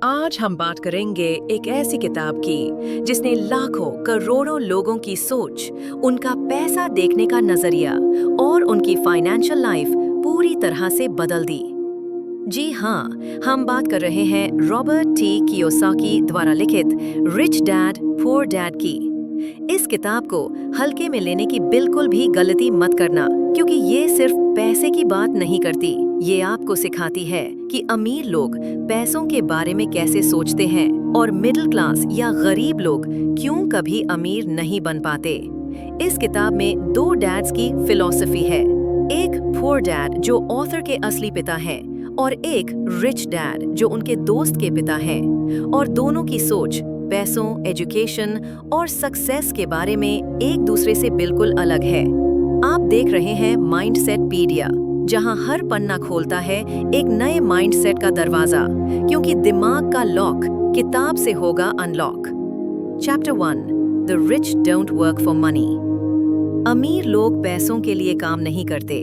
आज हम बात करेंगे एक ऐसी किताब की जिसने लाखों करोड़ों लोगों की सोच, उनका पैसा देखने का नजरिया और उनकी फाइनेंशियल लाइफ पूरी तरह से बदल दी। जी हाँ, हम बात कर रहे हैं रॉबर्ट टी कियोसाकी द्वारा लिखित रिच डैड पुअर डैड की। इस किताब को हल्के में लेने की बिल्कुल भी गलती मत करना, क्योंकि ये सिर्फ पैसे की बात नहीं करती। ये आपको सिखाती है कि अमीर लोग पैसों के बारे में कैसे सोचते हैं और मिडिल क्लास या गरीब लोग क्यों कभी अमीर नहीं बन पाते। इस किताब में दो डैड्स की फिलॉसफी है, एक पुअर डैड जो ऑथर के असली पिता हैं और एक रिच डैड जो उनके दोस्त के पिता हैं, और दोनों की सोच पैसों, एजुकेशन और सक्सेस के बारे में एक दूसरे से बिल्कुल अलग है। आप देख रहे हैं माइंडसेट पीडिया, जहां हर पन्ना खोलता है एक नए माइंडसेट का दरवाजा, क्योंकि दिमाग का लॉक किताब से होगा unlock. Chapter 1, the rich don't work for money. अमीर लोग पैसों के लिए काम नहीं करते,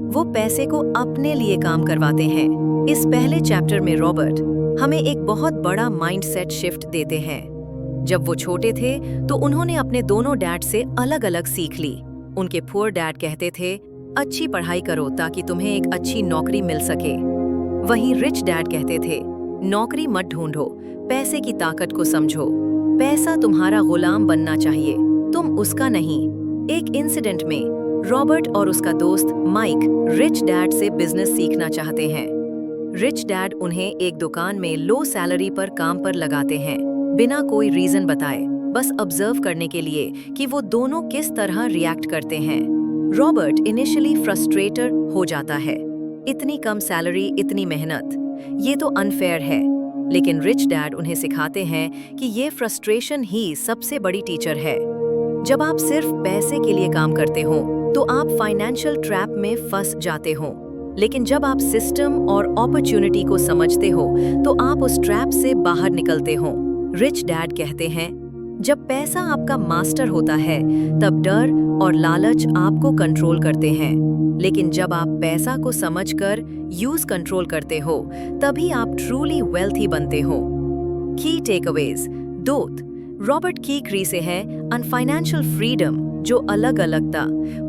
वो पैसे को अपने लिए काम करवाते हैं। इस पहले चैप्टर में रॉबर्ट हमें एक बहुत बड़ा माइंडसेट शिफ्ट देते हैं। जब वो छोटे थे तो उन्होंने अपने दोनों डैड से अलग अलग सीख ली। उनके पुअर डैड कहते थे, अच्छी पढ़ाई करो ताकि तुम्हें एक अच्छी नौकरी मिल सके। वहीं रिच डैड कहते थे, नौकरी मत ढूंढो, पैसे की ताकत को समझो, पैसा तुम्हारा गुलाम बनना चाहिए, तुम उसका नहीं। एक इंसिडेंट में रॉबर्ट और उसका दोस्त माइक रिच डैड से बिजनेस सीखना चाहते हैं। रिच डैड उन्हें एक दुकान में लो सैलरी पर काम पर लगाते हैं, बिना कोई रीजन बताए, बस ऑब्जर्व करने के लिए कि वो दोनों किस तरह रिएक्ट करते हैं। रॉबर्ट इनिशियली फ्रस्ट्रेटेड हो जाता है, इतनी कम सैलरी, इतनी मेहनत, ये तो अनफेयर है। लेकिन रिच डैड उन्हें सिखाते हैं कि ये फ्रस्ट्रेशन ही सबसे बड़ी टीचर है। जब आप सिर्फ पैसे के लिए काम करते हो तो आप फाइनेंशियल ट्रैप में फंस जाते हो, लेकिन जब आप सिस्टम और अपॉर्चुनिटी को समझते हो तो आप उस ट्रैप से बाहर निकलते हो। रिच डैड कहते हैं, जब पैसा आपका मास्टर होता है तब डर और लालच आपको कंट्रोल करते हैं, लेकिन जब आप पैसा को समझकर यूज कंट्रोल करते हो तभी आप ट्रूली वेल्थी बनते हो। की टेकअवेज दोस्त रॉबर्ट की क्री से है अनफाइनेंशियल फ्रीडम, जो अलग अलगता।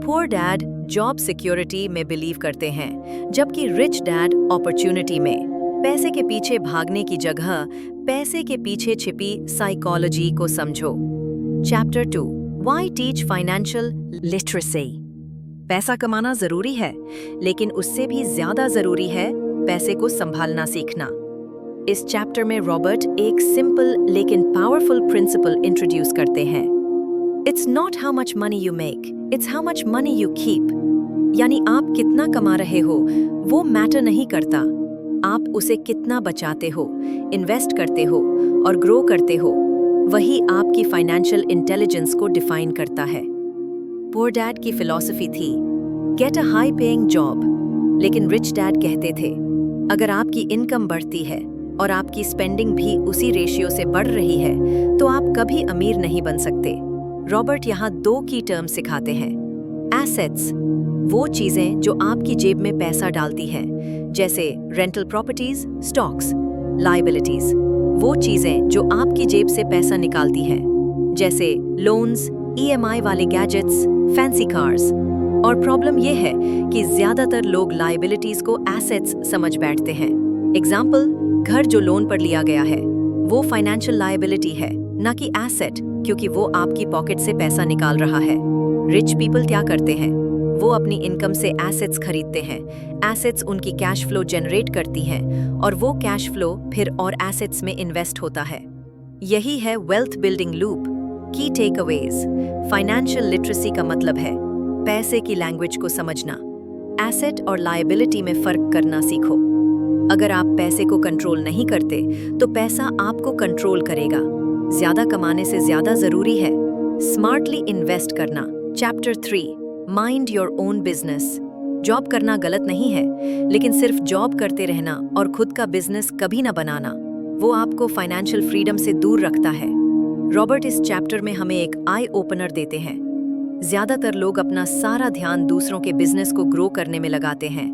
पुअर डैड जॉब सिक्योरिटी में बिलीव करते हैं, जबकि रिच डैड अपॉर्चुनिटी में। पैसे के पीछे भागने की जगह पैसे के पीछे छिपी साइकोलॉजी को समझो। Chapter 2, why teach financial literacy. पैसा कमाना जरूरी है, लेकिन उससे भी ज्यादा जरूरी है पैसे को संभालना सीखना। इस चैप्टर में रॉबर्ट एक सिंपल लेकिन पावरफुल प्रिंसिपल इंट्रोड्यूस करते हैं। It's not how much money you make, it's how much money you keep. यानी आप कितना कमा रहे हो वो मैटर नहीं करता, आप उसे कितना बचाते हो, इन्वेस्ट करते हो और ग्रो करते हो, वही आपकी फाइनेंशियल इंटेलिजेंस को डिफाइन करता है। पुअर डैड की फिलॉसफी थी, get a high paying job, लेकिन रिच डैड कहते थे, अगर आपकी इनकम बढ़ती है और आपकी स्पेंडिंग भी उसी रेशियो से बढ़ रही है तो आप कभी अमीर नहीं बन सकते। रॉबर्ट यहाँ दो की टर्म सिखाते हैं। एसेट्स, वो चीजें जो आपकी जेब में पैसा डालती हैं, जैसे रेंटल प्रॉपर्टीज, स्टॉक्स। लायबिलिटीज, वो चीजें जो आपकी जेब से पैसा निकालती हैं, जैसे लोन्स, ईएमआई वाले गैजेट्स, फैंसी कार्स। और प्रॉब्लम ये है कि ज्यादातर लोग लायबिलिटीज को एसेट्स समझ बैठते हैं। एग्जाम्पल, घर जो लोन पर लिया गया है वो फाइनेंशियल लायबिलिटी है, ना कि एसेट, क्योंकि वो आपकी पॉकेट से पैसा निकाल रहा है। रिच पीपल क्या करते हैं, वो अपनी इनकम से एसेट्स खरीदते हैं, एसेट्स उनकी कैश फ्लो जनरेट करती हैं और वो कैश फ्लो फिर और एसेट्स में इन्वेस्ट होता है। यही है वेल्थ बिल्डिंग लूप। की टेकअवेज, फाइनेंशियल लिटरेसी का मतलब है पैसे की लैंग्वेज को समझना, एसेट और लायबिलिटी में फर्क करना सीखो। अगर आप पैसे को कंट्रोल नहीं करते तो पैसा आपको कंट्रोल करेगा। ज्यादा कमाने से ज्यादा जरूरी है स्मार्टली इन्वेस्ट करना। Chapter 3, mind your own business. Job करना गलत नहीं है, लेकिन सिर्फ जॉब करते रहना और खुद का बिजनेस कभी ना बनाना, वो आपको फाइनेंशियल फ्रीडम से दूर रखता है। रॉबर्ट इस चैप्टर में हमें एक आई ओपनर देते हैं। ज्यादातर लोग अपना सारा ध्यान दूसरों के बिजनेस को ग्रो करने में लगाते हैं,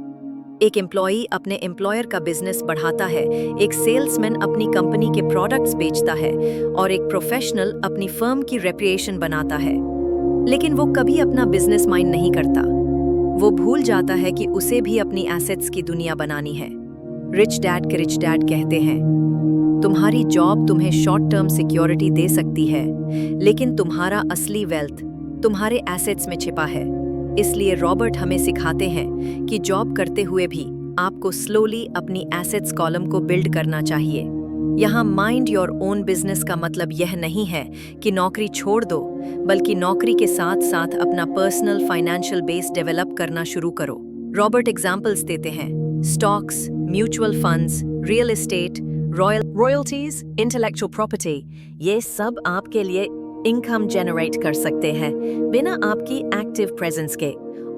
एक एम्प्लॉई अपने एम्प्लॉयर का बिजनेस बढ़ाता है, एक सेल्समैन अपनी कंपनी के प्रोडक्ट्स बेचता है और एक प्रोफेशनल अपनी फर्म की रेपुटेशन बनाता है। लेकिन वो कभी अपना बिजनेस माइंड नहीं करता। वो भूल जाता है कि उसे भी अपनी एसेट्स की दुनिया बनानी है। रिच डैड के रिच डैड कहते हैं, तुम्हारी जॉब तुम्हें शॉर्ट टर्म सिक्योरिटी दे सकती है, लेकिन तुम्हारा असली वेल्थ तुम्हारे एसेट्स में छिपा है। इसलिए रॉबर्ट हमें सिखाते हैं कि जॉब करते हुए भी आपको स्लोली अपनी एसेट्स कॉलम को बिल्ड करना चाहिए। यहाँ माइंड योर ओन बिजनेस का मतलब यह नहीं है कि नौकरी छोड़ दो, बल्कि नौकरी के साथ साथ अपना पर्सनल फाइनेंशियल बेस डेवलप करना शुरू करो। रॉबर्ट एग्जाम्पल्स देते हैं, stocks, mutual funds, real estate, royalties, intellectual property, ये सब आपके लिए इनकम जनरेट कर सकते हैं बिना आपकी एक्टिव प्रेजेंस के।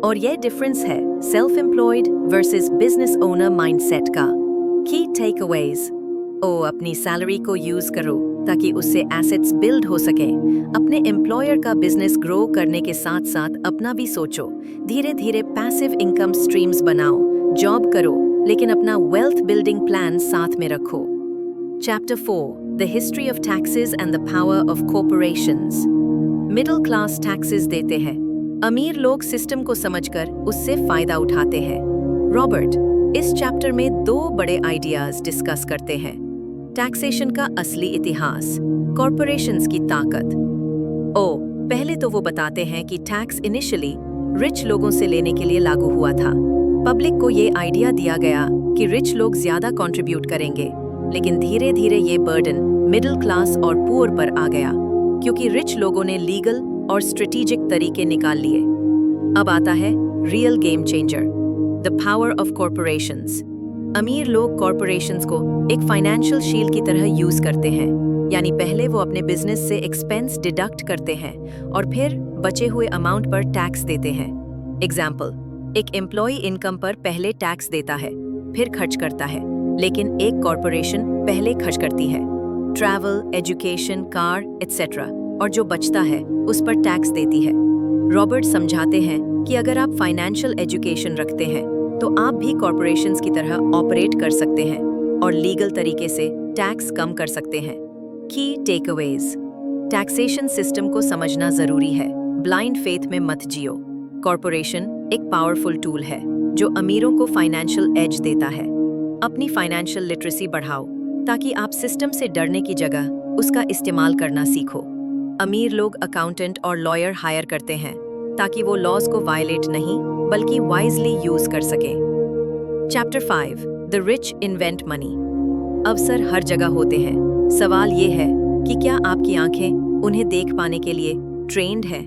और ये डिफरेंस है self employed versus business owner mindset का। की टेकअवेज, अपनी सैलरी को यूज करो ताकि उससे एसेट्स बिल्ड हो सके। अपने एम्प्लॉयर का बिजनेस ग्रो करने के साथ साथ अपना भी सोचो। धीरे धीरे पैसिव इनकम स्ट्रीम्स बनाओ। जॉब करो लेकिन अपना वेल्थ बिल्डिंग प्लान साथ में रखो। Chapter 4: The History of Taxes and the Power of Corporations. Middle class taxes देते हैं। अमीर लोग सिस्टम को समझकर उससे फायदा उठाते हैं। रॉबर्ट इस चैप्टर में 2 बड़े आइडियाज डिस्कस करते हैं। टैक्सेशन का असली इतिहास, कॉरपोरेशंस की ताकत। पहले तो वो बताते हैं कि टैक्स इनिशियली रिच लोगों से लेने के लिए लागू हुआ था। पब्लिक को ये आइडिया दिया गया कि रिच लोग ज्यादा कंट्रीब्यूट करेंगे, लेकिन धीरे धीरे ये बर्डन मिडिल क्लास और पुअर पर आ गया, क्योंकि रिच लोगों ने लीगल और स्ट्रेटेजिक तरीके निकाल लिए। अब आता है real game changer, the power of corporations. अमीर लोग कॉरपोरेशंस को एक फाइनेंशियल शील्ड की तरह यूज करते हैं, यानी पहले वो अपने बिजनेस से एक्सपेंस डिडक्ट करते हैं और फिर बचे हुए अमाउंट पर टैक्स देते हैं। एग्जाम्पल, एक एम्प्लॉय इनकम पर पहले टैक्स देता है, फिर खर्च करता है, लेकिन एक कॉरपोरेशन पहले खर्च करती है, ट्रैवल, एजुकेशन, कार एटसेट्रा, और जो बचता है उस पर टैक्स देती है। रॉबर्ट समझाते हैं कि अगर आप फाइनेंशियल एजुकेशन रखते हैं तो आप भी कॉरपोरेशंस की तरह ऑपरेट कर सकते हैं और लीगल तरीके से टैक्स कम कर सकते हैं। की टेकअवेज, टैक्सेशन सिस्टम को समझना जरूरी है, ब्लाइंड फेथ में मत जियो। कॉरपोरेशन एक पावरफुल टूल है जो अमीरों को फाइनेंशियल एज देता है। अपनी फाइनेंशियल लिटरेसी बढ़ाओ ताकि आप सिस्टम से डरने की जगह उसका इस्तेमाल करना सीखो। अमीर लोग अकाउंटेंट और लॉयर हायर करते हैं ताकि वो लॉज को वायलेट नहीं बल्कि वाइजली यूज कर सकें। Chapter 5: the rich invent money. अवसर हर जगह होते हैं, सवाल ये है कि क्या आपकी आंखें उन्हें देख पाने के लिए ट्रेन्ड है।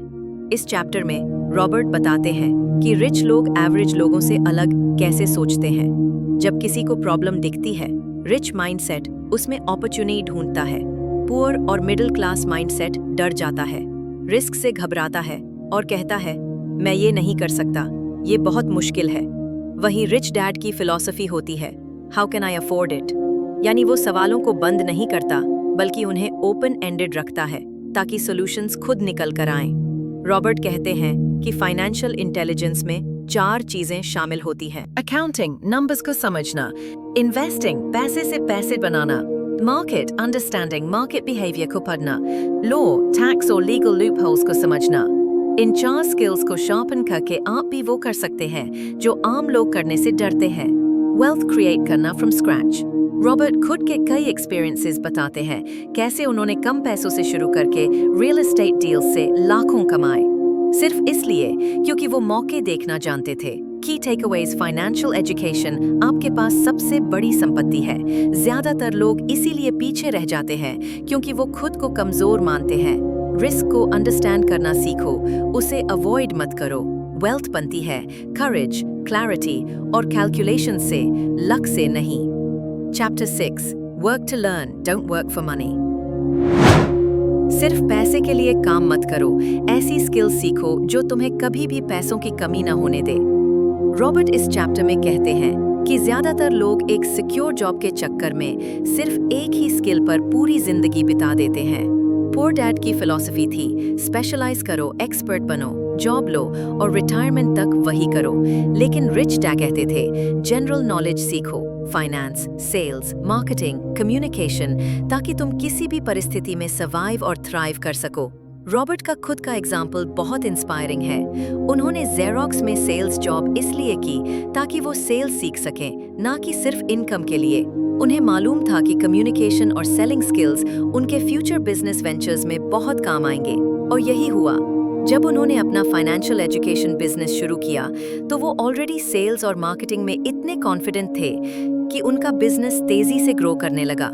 इस चैप्टर में रॉबर्ट बताते हैं कि रिच लोग एवरेज लोगों से अलग कैसे सोचते हैं। जब किसी को प्रॉब्लम दिखती है, रिच माइंडसेट उसमें अपॉर्चुनिटी ढूंढता है। पुअर और मिडिल क्लास माइंडसेट डर जाता है, रिस्क से घबराता है और कहता है मैं ये नहीं कर सकता, ये बहुत मुश्किल है। वहीं रिच डैड की फिलॉसफी होती है, how can I afford it, यानी वो सवालों को बंद नहीं करता बल्कि उन्हें ओपन एंडेड रखता है ताकि सॉल्यूशंस खुद निकल कर आएं। रॉबर्ट कहते हैं कि फाइनेंशियल इंटेलिजेंस में 4 चीजें शामिल होती हैं। अकाउंटिंग, नंबर्स को समझना, इन्वेस्टिंग, पैसे से पैसे बनाना, मार्केट अंडरस्टैंडिंग, मार्केट बिहेवियर को पढ़ना, लॉ, टैक्स और लीगल लूपहोल्स को समझना। इन 4 स्किल्स को शार्पन करके आप भी वो कर सकते हैं जो आम लोग करने से डरते हैं। वेल्थ क्रिएट करना फ्रॉम स्क्रैच। रॉबर्ट खुद के कई एक्सपीरियंसेस बताते हैं कैसे उन्होंने कम पैसों से शुरू करके रियल एस्टेट डील्स से लाखों कमाए, सिर्फ इसलिए क्योंकि वो मौके देखना जानते थे। की टेकअवेज, फाइनेंशियल एजुकेशन आपके पास सबसे बड़ी संपत्ति है। ज्यादातर लोग इसीलिए पीछे रह जाते हैं क्योंकि वो खुद को कमजोर मानते हैं। रिस्क को अंडरस्टैंड करना सीखो, उसे अवॉइड मत करो। वेल्थ बनती है करेज, क्लैरिटी और कैलकुलेशन से, लक से नहीं। Chapter 6: work to learn, don't work for money. सिर्फ पैसे के लिए काम मत करो, ऐसी स्किल्स सीखो जो तुम्हें कभी भी पैसों की कमी न होने दे। रॉबर्ट इस चैप्टर में कहते हैं कि ज्यादातर लोग एक सिक्योर जॉब के चक्कर में सिर्फ एक ही स्किल पर पूरी जिंदगी बिता देते हैं। पुअर डैड की फिलॉसफी थी, स्पेशलाइज करो, एक्सपर्ट बनो। जॉब लो और रिटायरमेंट तक वही करो। लेकिन रिच डैड कहते थे जनरल नॉलेज सीखो, फाइनेंस, सेल्स, मार्केटिंग, कम्युनिकेशन, ताकि तुम किसी भी परिस्थिति में सर्वाइव और थ्राइव कर सको। रॉबर्ट का खुद का एग्जाम्पल बहुत इंस्पायरिंग है। उन्होंने जेरोक्स में सेल्स जॉब इसलिए की ताकि वो सेल्स सीख सकें, ना कि सिर्फ इनकम के लिए। उन्हें मालूम था कि कम्युनिकेशन और सेलिंग स्किल्स उनके फ्यूचर बिजनेस वेंचर्स में बहुत काम आएंगे, और यही हुआ। जब उन्होंने अपना फाइनेंशियल एजुकेशन बिजनेस शुरू किया तो वो ऑलरेडी सेल्स और मार्केटिंग में इतने कॉन्फिडेंट थे कि उनका बिजनेस तेजी से ग्रो करने लगा।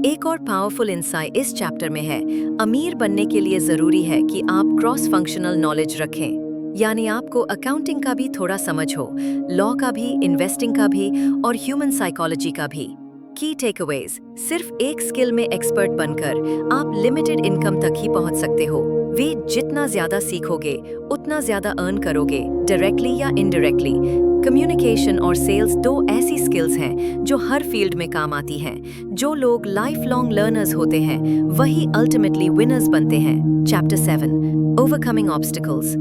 एक और पावरफुल इंसाइट इस चैप्टर में है, अमीर बनने के लिए जरूरी है कि आप क्रॉस फंक्शनल नॉलेज रखें, यानी आपको अकाउंटिंग का भी थोड़ा समझ हो, लॉ का भी, इन्वेस्टिंग का भी और ह्यूमन साइकोलॉजी का भी। की टेकअवेज, सिर्फ एक स्किल में एक्सपर्ट बनकर आप लिमिटेड इनकम तक ही पहुंच सकते हो। वे जितना ज्यादा सीखोगे उतना ज्यादा अर्न करोगे, डायरेक्टली या इनडायरेक्टली। कम्युनिकेशन और सेल्स दो ऐसी स्किल्स हैं जो हर फील्ड में काम आती हैं। जो लोग लाइफ लॉन्ग लर्नर्स होते हैं वही अल्टीमेटली विनर्स बनते हैं। Chapter 7, overcoming obstacles.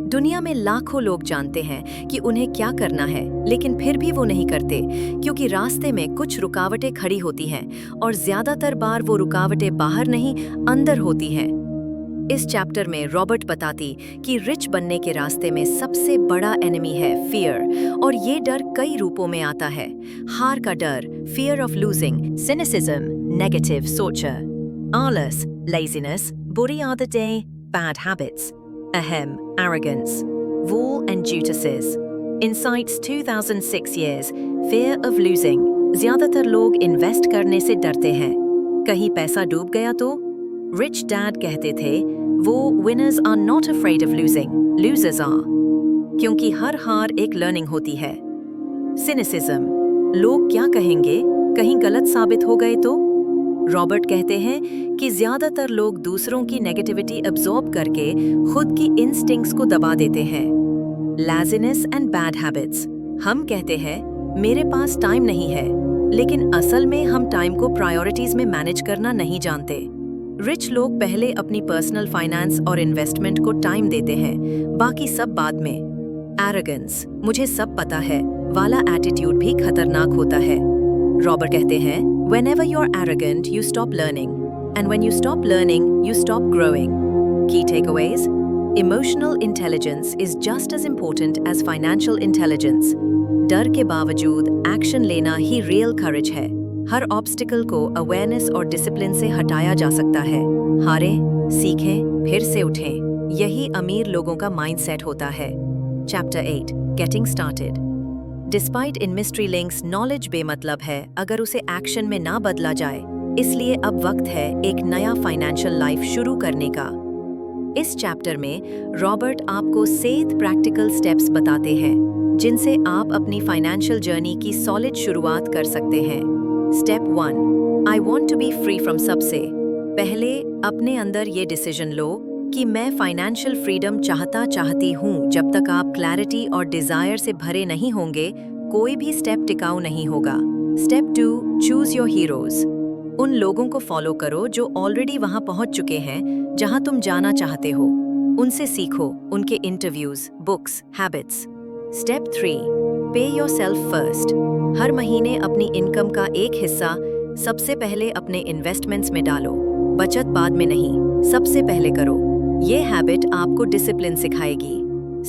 दुनिया में लाखों लोग जानते हैं कि उन्हें क्या करना है, लेकिन फिर भी वो नहीं करते क्योंकि रास्ते में कुछ रुकावटें खड़ी होती हैं, और ज्यादातर बार वो रुकावटें बाहर नहीं अंदर होती हैं। इस चैप्टर में रॉबर्ट बताती कि रिच बनने के रास्ते में सबसे बड़ा एनिमी है फियर, और ये डर कई रूपों में आता है। हार का डर, fear of losing, cynicism, negative सोचर, आलस, लेजीनेस, बुरी आदतें, बैड हैबिट्स, अहम, arrogance, wool and Judases. Insights 2006 years, fear of losing. ज्यादातर लोग इन्वेस्ट करने से डरते हैं, कहीं पैसा डूब गया तो? रिच डैड कहते थे वो winners are not afraid of losing, losers are. क्योंकि हर हार एक लर्निंग होती है। Cynicism, लोग क्या कहेंगे, कहीं गलत साबित हो गए तो? रॉबर्ट कहते हैं कि ज्यादातर लोग दूसरों की नेगेटिविटी अब्सॉर्ब करके खुद की इंस्टिंक्ट्स को दबा देते हैं। लैजीनेस एंड बैड हैबिट्स, हम कहते हैं मेरे पास टाइम नहीं है, लेकिन असल में हम टाइम को प्रायोरिटीज में मैनेज करना नहीं जानते। रिच लोग पहले अपनी पर्सनल फाइनेंस और इन्वेस्टमेंट को टाइम देते हैं, बाकी सब बाद में। एरोगेंस, मुझे सब पता है वाला एटीट्यूड भी खतरनाक होता है। रॉबर्ट कहते हैं whenever you're arrogant you stop learning, and when you stop learning you stop growing. Key takeaways: emotional intelligence is just as important as financial intelligence. डर के बावजूद एक्शन लेना ही रियल करेज है। हर ऑब्स्टिकल को अवेयरनेस और डिसिप्लिन से हटाया जा सकता है। हारें, सीखें, फिर से उठें, यही अमीर लोगों का माइंडसेट होता है। Chapter 8, getting started. डिस्पाइट इन मिस्ट्री लिंक्स, नॉलेज बेमतलब है अगर उसे एक्शन में ना बदला जाए, इसलिए अब वक्त है एक नया फाइनेंशियल लाइफ शुरू करने का। इस चैप्टर में रॉबर्ट आपको 7 प्रैक्टिकल स्टेप्स बताते हैं जिनसे आप अपनी फाइनेंशियल जर्नी की सॉलिड शुरुआत कर सकते हैं। Step 1, I want to be free from. सबसे पहले अपने अंदर ये डिसीजन लो कि मैं फाइनेंशियल फ्रीडम चाहती हूँ। जब तक आप क्लैरिटी और डिजायर से भरे नहीं होंगे, कोई भी स्टेप टिकाऊ नहीं होगा। Step 2, choose your heroes. उन लोगों को फॉलो करो जो ऑलरेडी वहां पहुंच चुके हैं जहां तुम जाना चाहते हो। उनसे सीखो, उनके इंटरव्यूज, बुक्स, हैबिट्स। स्टेप 3, पे योरसेल्फ फर्स्ट। हर महीने अपनी इनकम का एक हिस्सा सबसे पहले अपने इन्वेस्टमेंट्स में डालो, बचत बाद में नहीं, सबसे पहले करो। ये हैबिट आपको डिसिप्लिन सिखाएगी।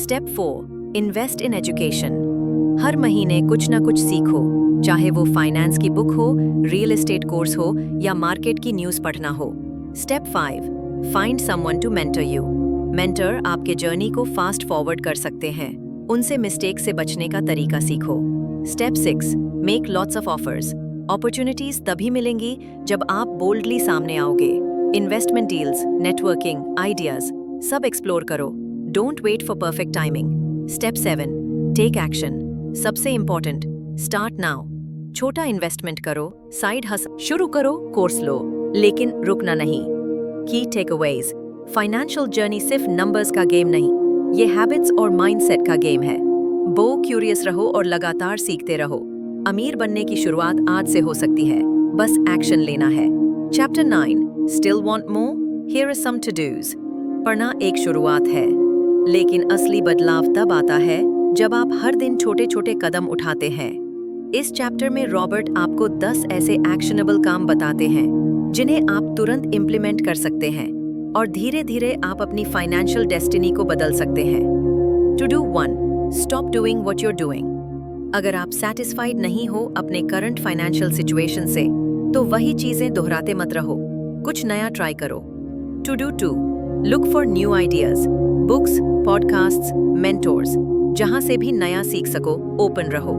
Step 4, invest in education. हर महीने कुछ ना कुछ सीखो, चाहे वो फाइनेंस की बुक हो, रियल एस्टेट कोर्स हो या मार्केट की न्यूज़ पढ़ना हो। Step 5, find someone to mentor you. Mentor आपके जर्नी को फास्ट फॉरवर्ड कर सकते हैं, उनसे मिस्टेक से बचने का तरीका सीखो। Step 6, make lots of offers. Opportunities तभी मिलेंगी जब आप बोल्डली सामने आओगे। इन्वेस्टमेंट डील्स, नेटवर्किंग, आइडियाज सब एक्सप्लोर करो। Don't wait for perfect timing. Step 7, take action. सबसे इंपॉर्टेंट, स्टार्ट नाउ। छोटा इन्वेस्टमेंट करो, साइड हसल शुरू करो, कोर्स लो, लेकिन रुकना नहीं। की टेकअवेज, फाइनेंशियल जर्नी सिर्फ नंबर्स का गेम नहीं, ये हैबिट्स और माइंडसेट का गेम है। बो क्यूरियस रहो और लगातार सीखते रहो। अमीर बनने की शुरुआत आज से हो सकती है, बस एक्शन लेना है। Chapter 9, still want more? Here are some to-dos. पढ़ना एक शुरुआत है, लेकिन असली बदलाव तब आता है जब आप हर दिन छोटे छोटे कदम उठाते हैं। इस चैप्टर में रॉबर्ट आपको 10 ऐसे एक्शनेबल काम बताते हैं जिन्हें आप तुरंत इम्प्लीमेंट कर सकते हैं और धीरे धीरे आप अपनी फाइनेंशियल डेस्टिनी को बदल सकते हैं। To do 1, stop doing what you are doing. अगर आप सेटिस्फाइड नहीं हो अपने करंट फाइनेंशियल सिचुएशन से, तो वही चीजें दोहराते मत रहो, कुछ नया ट्राई करो। To do 2, look for new ideas, books, podcasts, mentors, जहां से भी नया सीख सको, ओपन रहो।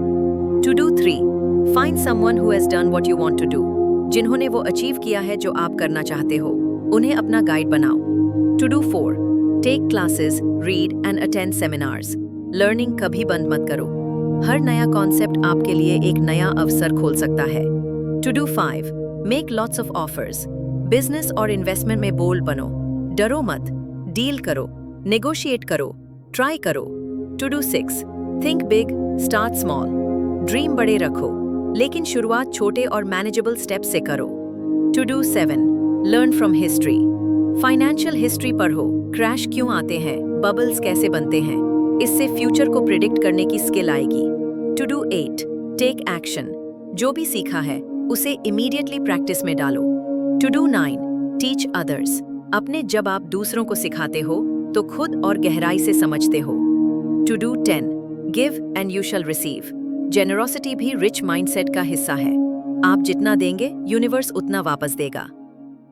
To do 3, find someone who has done what you want to do. जिन्होंने वो अचीव किया है जो आप करना चाहते हो, उन्हें अपना गाइड बनाओ। To do 4, take classes, read and attend seminars. Learning कभी बंद मत करो, हर नया कॉन्सेप्ट आपके लिए एक नया अवसर खोल सकता है। To do 5, make lots of offers. Business और इन्वेस्टमेंट में बोल्ड बनो, डरो मत, डील करो, नेगोशिएट करो, ट्राई करो। To do 6, think big, start small. Dream बड़े रखो, लेकिन शुरुआत छोटे और मैनेजेबल स्टेप्स से करो। To do 7, learn from history. Financial history पढ़ो, क्रैश क्यों आते हैं, बबल्स कैसे बनते हैं, इससे फ्यूचर को प्रिडिक्ट करने की स्किल आएगी। To do 8, take action. जो भी सीखा है उसे इमीडिएटली प्रैक्टिस में डालो। To do 9, teach others. अपने जब आप दूसरों को सिखाते हो तो खुद और गहराई से समझते हो। To do 10, give and you shall receive. Generosity भी रिच माइंडसेट का हिस्सा है। आप जितना देंगे यूनिवर्स उतना वापस देगा।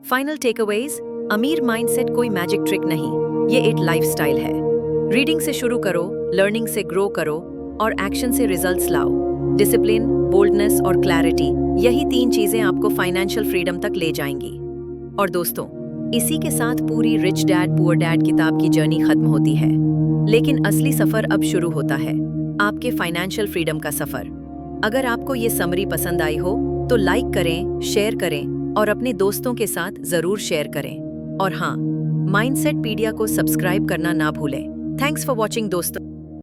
फाइनल टेकअवेज, अमीर माइंडसेट कोई मैजिक ट्रिक नहीं, ये एक लाइफस्टाइल है। रीडिंग से शुरू करो, लर्निंग से ग्रो करो और एक्शन से रिजल्ट्स लाओ। डिसिप्लिन, बोल्डनेस और क्लैरिटी, यही 3 चीजें आपको फाइनेंशियल फ्रीडम तक ले जाएंगी। और दोस्तों, इसी के साथ पूरी रिच डैड पुअर डैड किताब की जर्नी खत्म होती है, लेकिन असली सफर अब शुरू होता है, आपके फाइनेंशियल फ्रीडम का सफर। अगर आपको ये समरी पसंद आई हो तो लाइक करें, शेयर करें और अपने दोस्तों के साथ जरूर शेयर करें। और हाँ, माइंडसेट पीडिया को सब्सक्राइब करना ना भूलें। थैंक्स फॉर वॉचिंग दोस्तों।